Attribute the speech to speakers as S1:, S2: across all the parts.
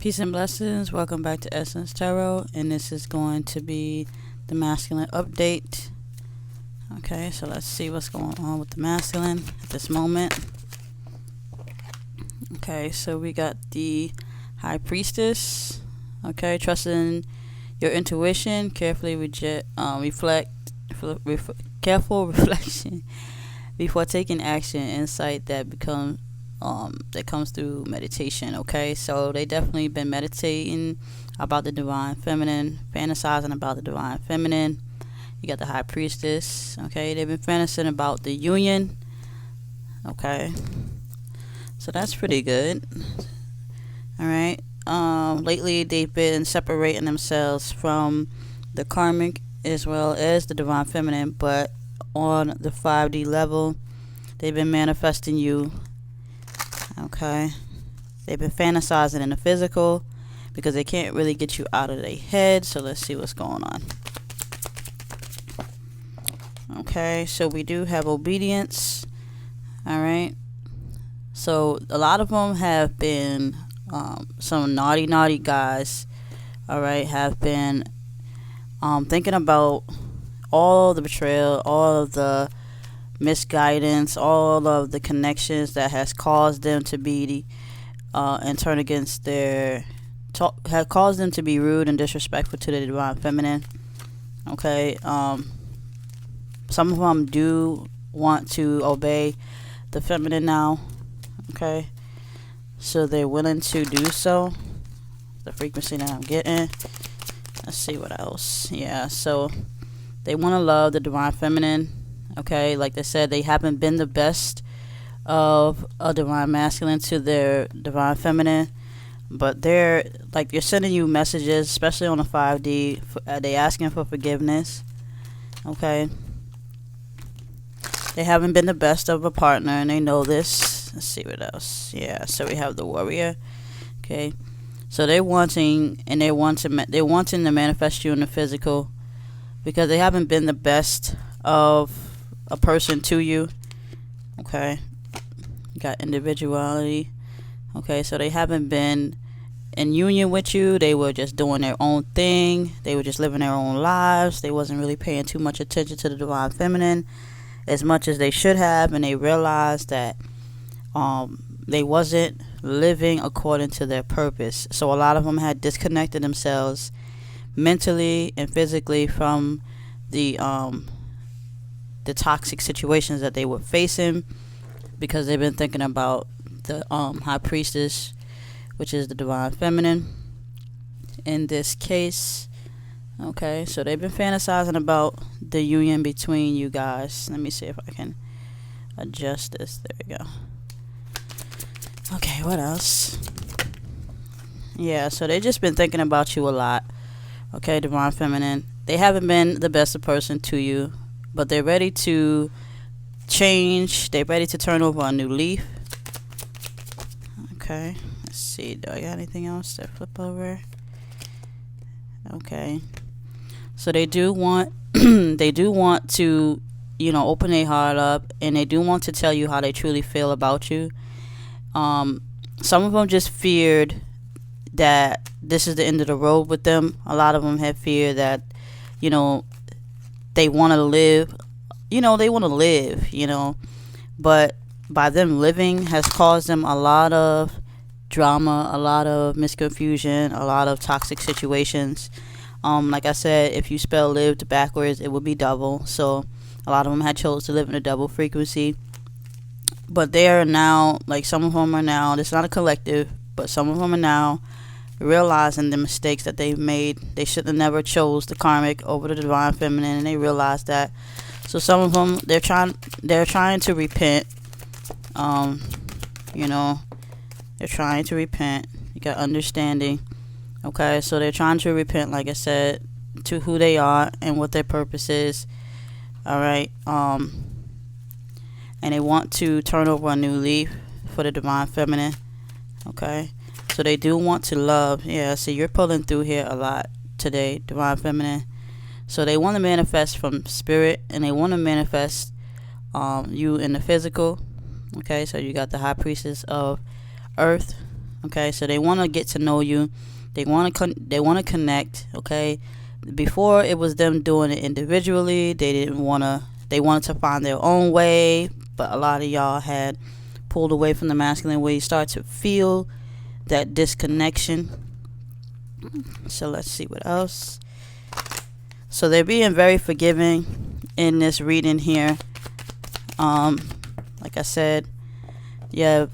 S1: Peace and blessings. Welcome back to Essence Tarot, and this is going to be the masculine update. Okay, so let's see what's going on with the masculine at this moment. Okay, so we got the High Priestess. Okay, trusting your intuition, careful reflection before taking action. Insight that comes through meditation. Okay, so they definitely been meditating about the divine feminine, fantasizing about the divine feminine. You got the High Priestess. Okay, they've been fantasizing about the union. Okay, so that's pretty good. All right. Lately they've been separating themselves from the karmic as well as the divine feminine, but on the 5D level, they've been manifesting you. Okay, they've been fantasizing in the physical because they can't really get you out of their head. So let's see what's going on. Okay, so we do have obedience. All right, so a lot of them have been some naughty guys. All right, have been thinking about all the betrayal, all of the misguidance, all of the connections that has caused them to be and turn against have caused them to be rude and disrespectful to the divine feminine. Okay, some of them do want to obey the feminine now. Okay, so they're willing to do so. The frequency that I'm getting. Let's see what else. Yeah, so they want to love the divine feminine. Okay, like they said, they haven't been the best of a divine masculine to their divine feminine, but they're sending you messages, especially on the 5D. They asking for forgiveness. Okay, they haven't been the best of a partner, and they know this. Let's see what else. Yeah, so we have the warrior. Okay, so they're wanting to manifest you in the physical because they haven't been the best of a person to you. Okay, you got individuality. Okay, so they haven't been in union with you. They were just doing their own thing. They were just living their own lives. They wasn't really paying too much attention to the divine feminine as much as they should have, and they realized that they wasn't living according to their purpose. So a lot of them had disconnected themselves mentally and physically from the toxic situations that they were facing because they've been thinking about the High Priestess, which is the divine feminine in this case. Okay, so they've been fantasizing about the union between you guys. Let me see if I can adjust this. There we go. Okay, what else? Yeah, so they just been thinking about you a lot. Okay, divine feminine. They haven't been the best of person to you, but they're ready to change. They're ready to turn over a new leaf. Okay, let's see. Do I got anything else to flip over? Okay, so they do want to, open their heart up, and they do want to tell you how they truly feel about you. Some of them just feared that this is the end of the road with them. A lot of them have fear that, they want to live, but by them living has caused them a lot of drama, a lot of misconfusion, a lot of toxic situations. Like I said, if you spell lived backwards, it would be double. So a lot of them had chose to live in a double frequency. But they are now, some of them are now, it's not a collective, but some of them are now realizing the mistakes that they've made. They should have never chose the karmic over the divine feminine, and they realize that. So some of them, they're trying to repent. They're trying to repent. You got understanding. Okay, so they're trying to repent, like I said, to who they are and what their purpose is. All right. And they want to turn over a new leaf for the divine feminine. Okay, so they do want to love. Yeah, see, you're pulling through here a lot today, divine feminine. So they want to manifest from spirit, and they want to manifest you in the physical. Okay, so you got the High Priestess of Earth. Okay, so they want to get to know you. They want to connect. Okay, before it was them doing it individually. They wanted to find their own way, but a lot of y'all had pulled away from the masculine, where you start to feel that disconnection. So let's see what else. So they're being very forgiving in this reading here. Like I said, yeah,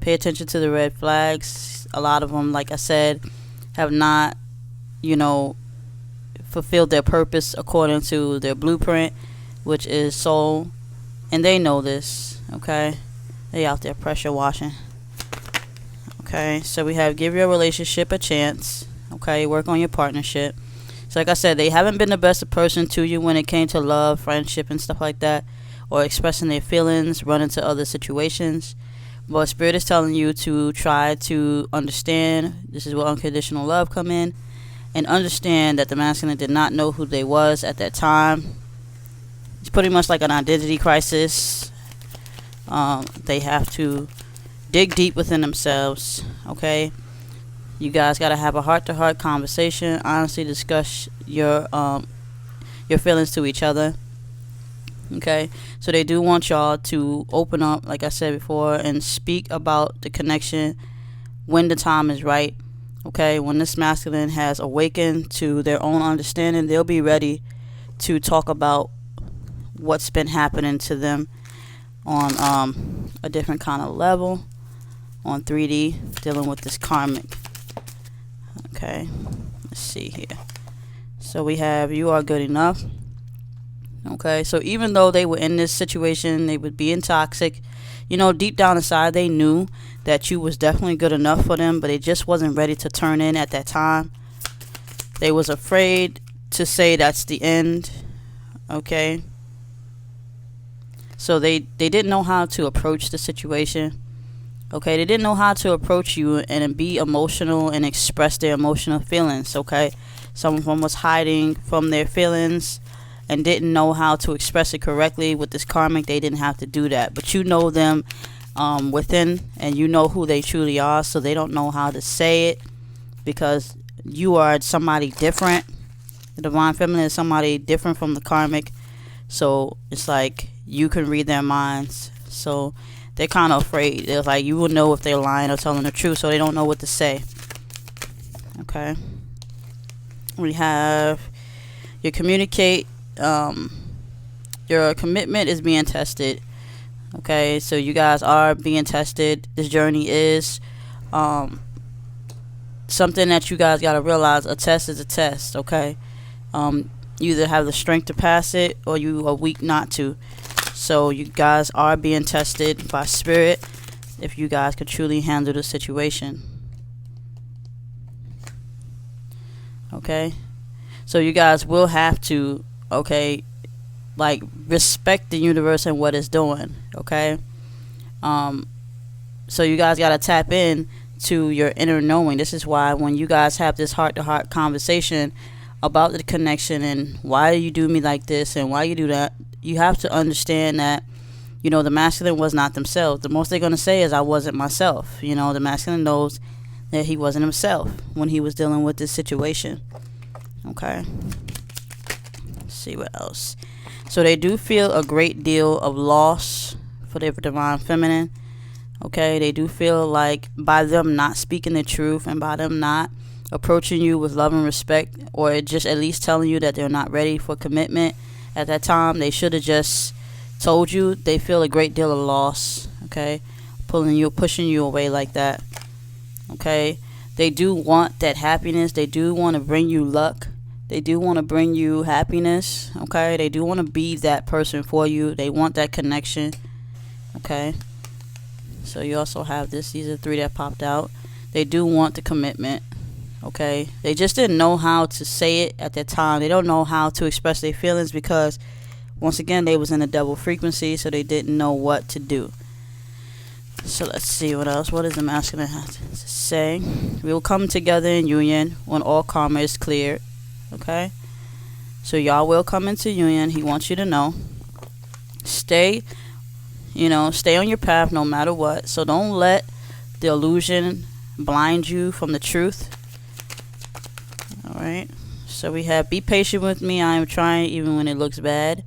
S1: pay attention to the red flags. A lot of them, like I said, have not, fulfilled their purpose according to their blueprint, which is soul. And they know this, okay? They out there pressure washing. Okay, so we have give your relationship a chance. Okay, work on your partnership. So like I said, they haven't been the best person to you when it came to love, friendship, and stuff like that, or expressing their feelings, run into other situations. But Spirit is telling you to try to understand. This is where unconditional love come in, and understand that the masculine did not know who they was at that time. It's pretty much like an identity crisis. They have to dig deep within themselves. Okay, you guys got to have a heart-to-heart conversation. Honestly, discuss your feelings to each other. Okay, so they do want y'all to open up, like I said before, and speak about the connection when the time is right. Okay, when this masculine has awakened to their own understanding, they'll be ready to talk about what's been happening to them on a different kind of level, on 3D, dealing with this karmic. Okay, let's see here. So we have you are good enough. Okay, so even though they were in this situation, they were being toxic, deep down inside they knew that you was definitely good enough for them, but they just wasn't ready to turn in at that time. They was afraid to say that's the end. Okay, so they didn't know how to approach the situation. Okay, they didn't know how to approach you and be emotional and express their emotional feelings. Okay, some of them was hiding from their feelings and didn't know how to express it correctly. With this karmic, they didn't have to do that, but you know them within, and you know who they truly are, so they don't know how to say it, because you are somebody different. The divine feminine is somebody different from the karmic, so it's like you can read their minds. So they're kind of afraid. They're like, you will know if they're lying or telling the truth, so they don't know what to say. Okay, we have you communicate. Your commitment is being tested. Okay, so you guys are being tested. This journey is something that you guys got to realize. A test is a test. Okay, you either have the strength to pass it or you are weak not to. So you guys are being tested by Spirit if you guys could truly handle the situation. Okay, so you guys will have to respect the universe and what it's doing. Okay, so you guys got to tap in to your inner knowing. This is why when you guys have this heart-to-heart conversation about the connection and why you do me like this and why you do that, you have to understand that the masculine was not themselves. The most they're going to say is I wasn't myself. The masculine knows that he wasn't himself when he was dealing with this situation. Okay, let's see what else. So they do feel a great deal of loss for their divine feminine. Okay, they do feel like by them not speaking the truth and by them not approaching you with love and respect, or just at least telling you that they're not ready for commitment at that time, they should have just told you. They feel a great deal of loss. Okay, pushing you away like that. Okay, they do want that happiness. They do want to bring you luck. They do want to bring you happiness. Okay, they do want to be that person for you. They want that connection. Okay, so you also have this. These are 3 that popped out. They do want the commitment. Okay, they just didn't know how to say it at that time. They don't know how to express their feelings because, once again, they was in a double frequency, so they didn't know what to do. So let's see what else. What does the masculine have to say? We will come together in union when all karma is cleared. Okay, so y'all will come into union. He wants you to know. Stay on your path no matter what. So don't let the illusion blind you from the truth. All right. So we have, be patient with me. I am trying even when it looks bad.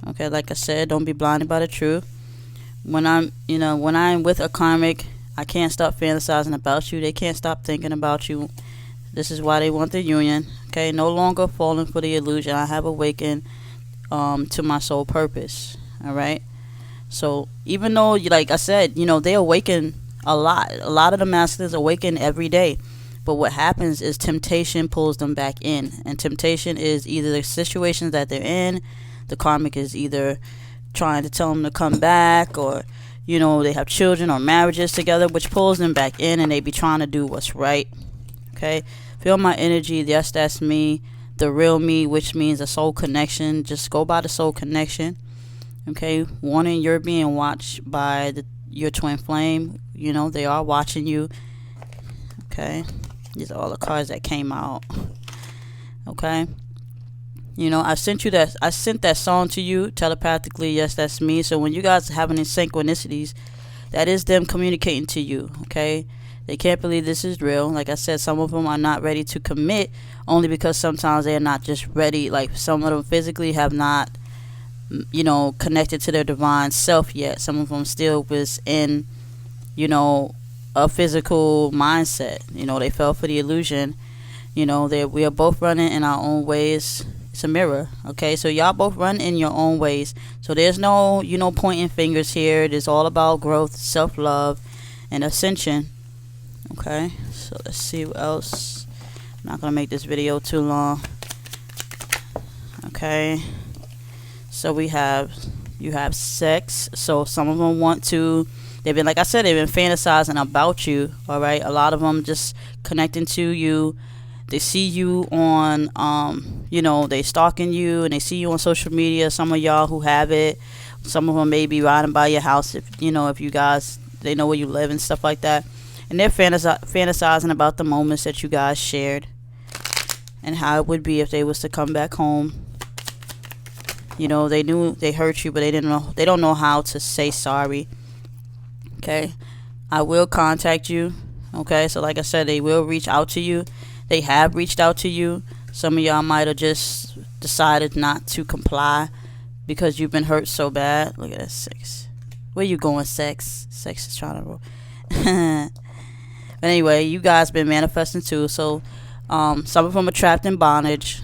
S1: Okay, like I said, don't be blinded by the truth. When I'm with a karmic, I can't stop fantasizing about you. They can't stop thinking about you. This is why they want the union. Okay, no longer falling for the illusion. I have awakened to my soul purpose. All right. So even though, like I said, they awaken a lot. A lot of the masculines awaken every day. But what happens is temptation pulls them back in. And temptation is either the situations that they're in. The karmic is either trying to tell them to come back, or, they have children or marriages together, which pulls them back in, and they be trying to do what's right. Okay? Feel my energy. Yes, that's me. The real me, which means a soul connection. Just go by the soul connection. Okay? Warning, you're being watched by your twin flame. They are watching you. Okay? These are all the cards that came out. Okay? I sent that song to you telepathically. Yes, that's me. So when you guys are having these synchronicities, that is them communicating to you. Okay? They can't believe this is real. Like I said, some of them are not ready to commit, only because sometimes they're not just ready. Like some of them physically have not, connected to their divine self yet. Some of them still was in, a physical mindset. They fell for the illusion. We are both running in our own ways. It's a mirror. Okay, so y'all both run in your own ways. So there's no, pointing fingers here. It is all about growth, self-love, and ascension. Okay, so let's see what else. I'm not gonna make this video too long. Okay, so you have sex. So some of them want to, they've been, like I said, they've been fantasizing about you. All right, a lot of them just connecting to you. They see you on they stalking you, and they see you on social media. Some of y'all who have it, some of them may be riding by your house if you guys, they know where you live and stuff like that. And they're fantasizing about the moments that you guys shared and how it would be if they was to come back home. They knew they hurt you, but they don't know how to say sorry. Okay, I will contact you. Okay, so like I said, they will reach out to you. They have reached out to you. Some of y'all might have just decided not to comply because you've been hurt so bad. Look at that 6. Where you going, sex? Sex is trying to roll. But anyway, you guys been manifesting too. So some of them are trapped in bondage.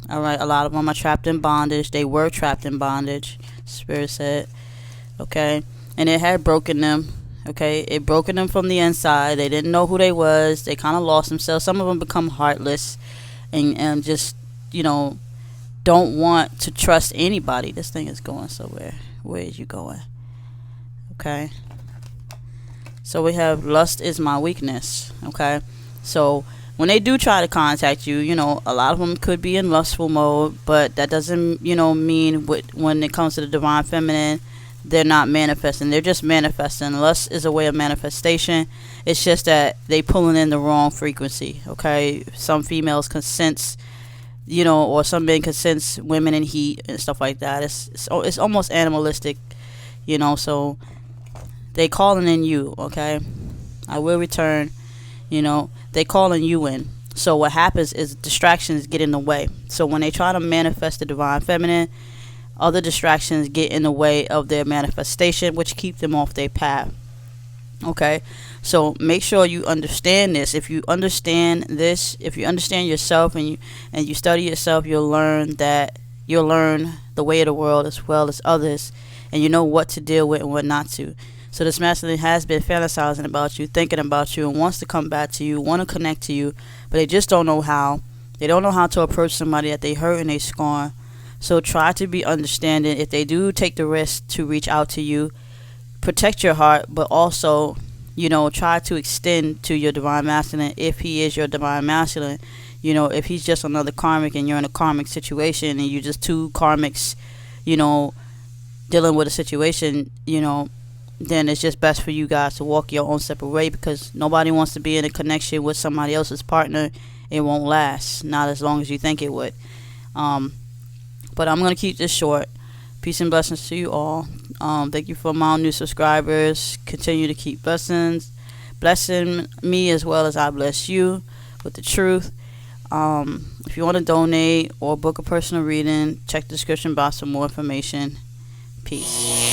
S1: All right, a lot of them are trapped in bondage. They were trapped in bondage, Spirit said. Okay, and it had broken them. Okay, it broken them from the inside. They didn't know who they was. They kind of lost themselves. Some of them become heartless and just don't want to trust anybody. This thing is going somewhere. Where is you going? Okay, so we have lust is my weakness. Okay, so when they do try to contact you, a lot of them could be in lustful mode, but that doesn't mean when it comes to the divine feminine, they're not manifesting. They're just manifesting. Lust is a way of manifestation. It's just that they pulling in the wrong frequency. Okay, some females can sense, or some men can sense women in heat and stuff like that. It's almost animalistic, so they calling in you. Okay, I will return. They calling you in. So what happens is distractions get in the way. So when they try to manifest the divine feminine, other distractions get in the way of their manifestation, which keep them off their path. Okay, so make sure you understand this. If you understand this, if you understand yourself and you study yourself, you'll learn the way of the world as well as others, and you know what to deal with and what not to. So this masculine has been fantasizing about you, thinking about you, and wants to come back to you, want to connect to you, but they just don't know how. They don't know how to approach somebody that they hurt and they scorn. So try to be understanding. If they do take the risk to reach out to you, protect your heart, but also, try to extend to your divine masculine if he is your divine masculine. If he's just another karmic and you're in a karmic situation and you're just two karmics, dealing with a situation, then it's just best for you guys to walk your own separate way, because nobody wants to be in a connection with somebody else's partner. It won't last, not as long as you think it would. But I'm going to keep this short. Peace and blessings to you all. Thank you for my new subscribers. Continue to keep blessings. blessing me as well as I bless you with the truth. If you want to donate or book a personal reading, check the description box for more information. Peace.